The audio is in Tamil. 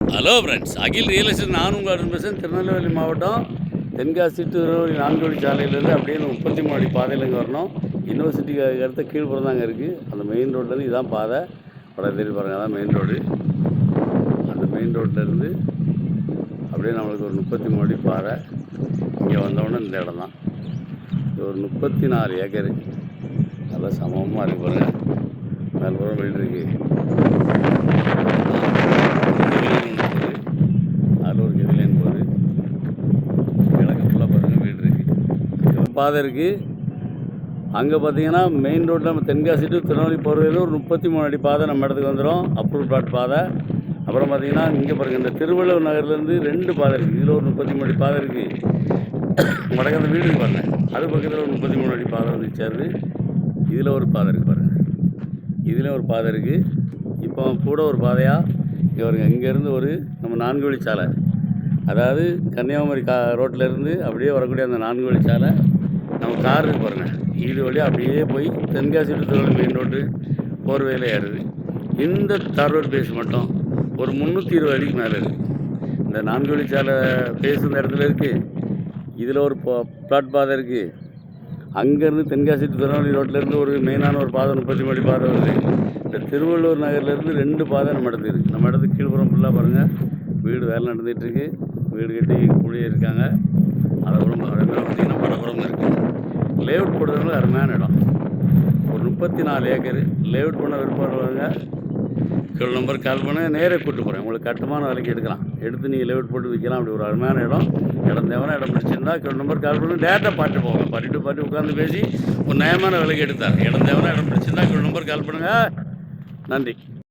ஹலோ ஃப்ரெண்ட்ஸ், அகில் ரியல் எஸ்டேட் நான் உங்கள் பேசுகிறேன். திருநெல்வேலி மாவட்டம் தென்காசி திருநெல்வேலி 4 வழி சாலையிலேருந்து அப்படியே 33 அடி பாதையில் இங்கே வரணும். யூனிவர்சிட்டிக்கு அடுத்த கீழ்ப்புறம் தாங்க இருக்குது. அந்த மெயின் ரோட்லேருந்து இதான் பாதை. படம் தேடி பாருங்கள், அதான் மெயின் ரோடு. அந்த மெயின் ரோட்லேருந்து அப்படியே நம்மளுக்கு ஒரு 33 அடி பாதை. இங்கே வந்தோடனே இந்த இடம் தான். இது ஒரு 34 ஏக்கரு. நல்லா சமமாக இருக்கு பாருங்கள். மேல்புறம் வீடு இருக்குது. பாதை இருக்குது. அங்கே பார்த்தீங்கன்னா மெயின் ரோட்டில் நம்ம தென்காசி டு திருநெல்வேலி போகிறதுல ஒரு 33 அடி பாதை நம்ம இடத்துக்கு வந்துடும். அப்ரூவ் பிளாட் பாதை. அப்புறம் பார்த்தீங்கன்னா இங்கே பாருங்கள், இந்த திருவள்ளுவர் நகர்லேருந்து 2 பாதை இருக்குது. இதில் ஒரு 33 அடி பாதை இருக்குது. வடக்கு அந்த வீடு பாருங்கள், அது பக்கத்தில் ஒரு 33 அடி பாதை வந்து சேருது. இதில் ஒரு பாதை இருக்குது பாருங்கள், இதுலேயும் ஒரு பாதை இருக்குது. இப்போ கூட ஒரு பாதையாக இங்கே வருங்க. இங்கேருந்து ஒரு நம்ம 4 வழி சாலை, அதாவது கன்னியாகுமரி ரோட்டிலேருந்து அப்படியே வரக்கூடிய அந்த 4 வழி சாலை நம்ம கார் இருக்கு பாருங்கள், இது வழியாக அப்படியே போய் Tenkasi to Tirunelveli main road போர்வையில் ஏறுது. இந்த தார் ரோடு பேஸ் மட்டும் ஒரு 320 அடிக்கு மேலே இருக்குது. இந்த 4 வழி சாலை பேஸ் இந்த இடத்துல இருக்குது. இதில் ஒரு பிளாட் பாதை இருக்குது. அங்கேருந்து தென்காசி டு திருநெல்வேலி ரோட்டிலேருந்து ஒரு மெயினான ஒரு பாதை 33 அடி பாதை வருது. இந்த திருவள்ளூர் நகர்லேருந்து 2 பாதை நம்ம இடத்துக்கு இருக்குது. நம்ம இடத்துக்கு கீழ்ப்புறம் ஃபுல்லாக பாருங்கள், வீடு வேலை நடந்துகிட்ருக்கு. வீடு கட்டி குடியே இருக்காங்க. அதுக்கப்புறம் பார்த்திங்கன்னா படப்புறம் இருக்குது. லேஅவுட் போடுறதுனால அருமையான இடம். ஒரு 34 ஏக்கரு லேஅவுட் பண்ண விருப்பப்படுறவங்க கீழ் நம்பர் கால் பண்ண நேரே கூப்பிட்டு போகிறேன். உங்களுக்கு கட்டுமான விலைக்கு எடுக்கலாம். எடுத்து நீங்கள் லேஅவுட் போட்டு விற்கலாம். அப்படி ஒரு அருமையான இடம். இடம் தேவையான இடம் பிடிச்சிருந்தா கீழ் நம்பர் கால் பண்ணி டேரெக்டாக பார்த்து போங்க. பார்த்து உட்காந்து பேசி ஒரு நியாயமான விலைக்கு எடுத்தார். இடம் தேவையான இடம் பிடிச்சிருந்தா கீழ் நம்பர் கால் பண்ணுங்கள். நன்றி.